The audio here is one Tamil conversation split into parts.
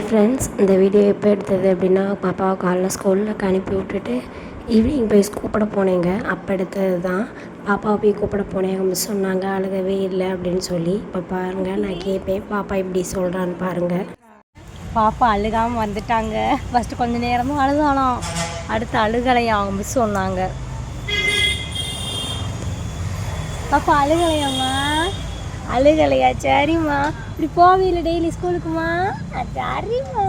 ஃப்ரெண்ட்ஸ், இந்த வீடியோ எப்போ எடுத்தது அப்படின்னா, பாப்பாவை காலைல ஸ்கூலுக்கு அனுப்பி விட்டுட்டு ஈவினிங் போய் கூப்பிட போனேங்க. அப்போ எடுத்தது தான். பாப்பாவை போய் கூப்பிட போனேன். அவங்க மிஸ் சொன்னாங்க அழுகவே இல்லை அப்படின்னு சொல்லி. இப்போ பாருங்கள், நான் கேட்பேன் பாப்பா இப்படி சொல்கிறான்னு பாருங்கள். பாப்பா அழுகாமல் வந்துட்டாங்க. ஃபஸ்ட்டு கொஞ்சம் நேரமும் அழுதாலாம், அடுத்து அழுகலையா அவங்க மிஸ் சொன்னாங்க. பாப்பா அழுகலையாம்மா? அழுகலையா? சரிம்மா. இப்படி போவீல டெய்லி ஸ்கூலுக்குமா? சரிம்மா.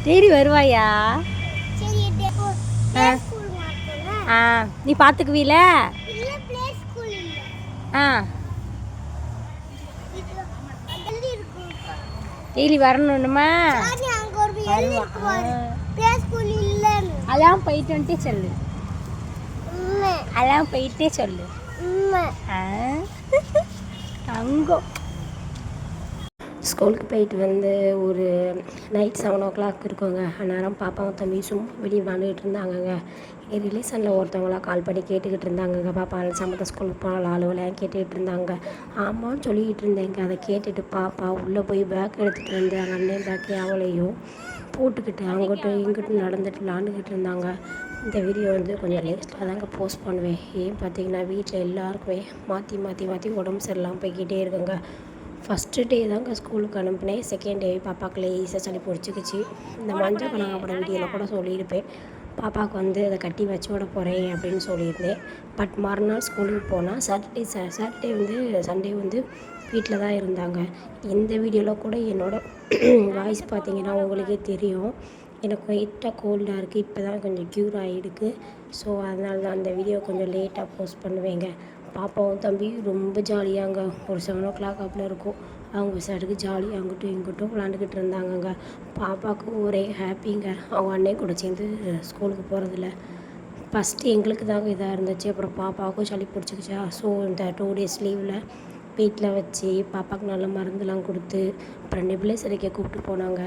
டெய்லி வருவாயா? நீ பார்த்துக்குவீல? டெய்லி வரணும்னுமா? அதான் போயிட்டு வந்துட்டே சொல்லு. அதான் போயிட்டே சொல்லு. தங்கம். ஸ்கூலுக்கு போயிட்டு வந்து ஒரு நைட் 7 o'clock இருக்குங்க. அந்நேரம் பாப்பாவும் தம்பி சும்மா வெளியே விளாண்டுக்கிட்டு இருந்தாங்கங்க. என் ரிலேஷனில் ஒருத்தவங்களாம் கால் பண்ணி கேட்டுக்கிட்டு இருந்தாங்கங்க. பாப்பா சமத்த ஸ்கூலுக்கு போனால் ஆளுவலாம் கேட்டுக்கிட்டு இருந்தாங்க. ஆமான்னு சொல்லிக்கிட்டு இருந்தேங்க. அதை கேட்டுட்டு பாப்பா உள்ளே போய் பேக் எடுத்துகிட்டு வந்து அவங்க அண்ணன் பேக்கே அவளையும் போட்டுக்கிட்டு அங்கிட்டும் இங்கிட்டும் நடந்துட்டு விளாண்டுக்கிட்டு இருந்தாங்க. இந்த வீடியோ வந்து கொஞ்சம் லேஸ்ட்டாக தாங்க போஸ்ட் பண்ணுவேன். ஏன் பார்த்தீங்கன்னா, வீட்டில் எல்லாருக்குமே மாற்றி உடம்பு சரியில்லாமல் போய்கிட்டே இருக்குங்க. ஃபஸ்ட்டு டே தாங்க ஸ்கூலுக்கு அனுப்புனேன். செகண்ட் டே பாப்பாவுக்கு லேசாக சளி பிடிச்சிக்கிச்சு. இந்த மஞ்சள் கனகாப்பட வீடியோவில் கூட சொல்லியிருப்பேன். பாப்பாவுக்கு வந்து அதை கட்டி வச்சு விட போகிறேன் அப்படின்னு சொல்லியிருந்தேன். பட் மறுநாள் ஸ்கூலுக்கு போனால் சாட்டர்டே வந்து சண்டே வந்து வீட்டில் தான் இருந்தாங்க. இந்த வீடியோவில் கூட என்னோடய வாய்ஸ் பார்த்திங்கன்னா உங்களுக்கே தெரியும். எனக்கு லைட்டாக கோல்டாக இருக்குது. இப்போ தான் கொஞ்சம் க்யூர் ஆகிருக்கு. ஸோ அதனால தான் அந்த வீடியோ கொஞ்சம் லேட்டாக போஸ்ட் பண்ணுவேங்க. பாப்பாவும் தம்பி ரொம்ப ஜாலியாங்க. ஒரு 7 o'clock அப்படில் இருக்கும். அவங்க சடுக்கு ஜாலியாக அங்கிட்டும் இங்கிட்டும் விளாண்டுக்கிட்டு இருந்தாங்கங்க. பாப்பாவுக்கு ஒரே ஹாப்பிங்க. அவங்க அண்ணன் கூட சேர்ந்து ஸ்கூலுக்கு போகிறதில்ல. ஃபஸ்ட்டு எங்களுக்கு தாங்க இதாக இருந்துச்சு. அப்புறம் பாப்பாவுக்கும் சளி பிடிச்சிக்கிச்சா. ஸோ இந்த 2 days லீவில் வீட்டில் வச்சு பாப்பாவுக்கு நல்ல மருந்துலாம் கொடுத்து அப்புறம் நெபுலைசர் கூப்பிட்டு போனாங்க.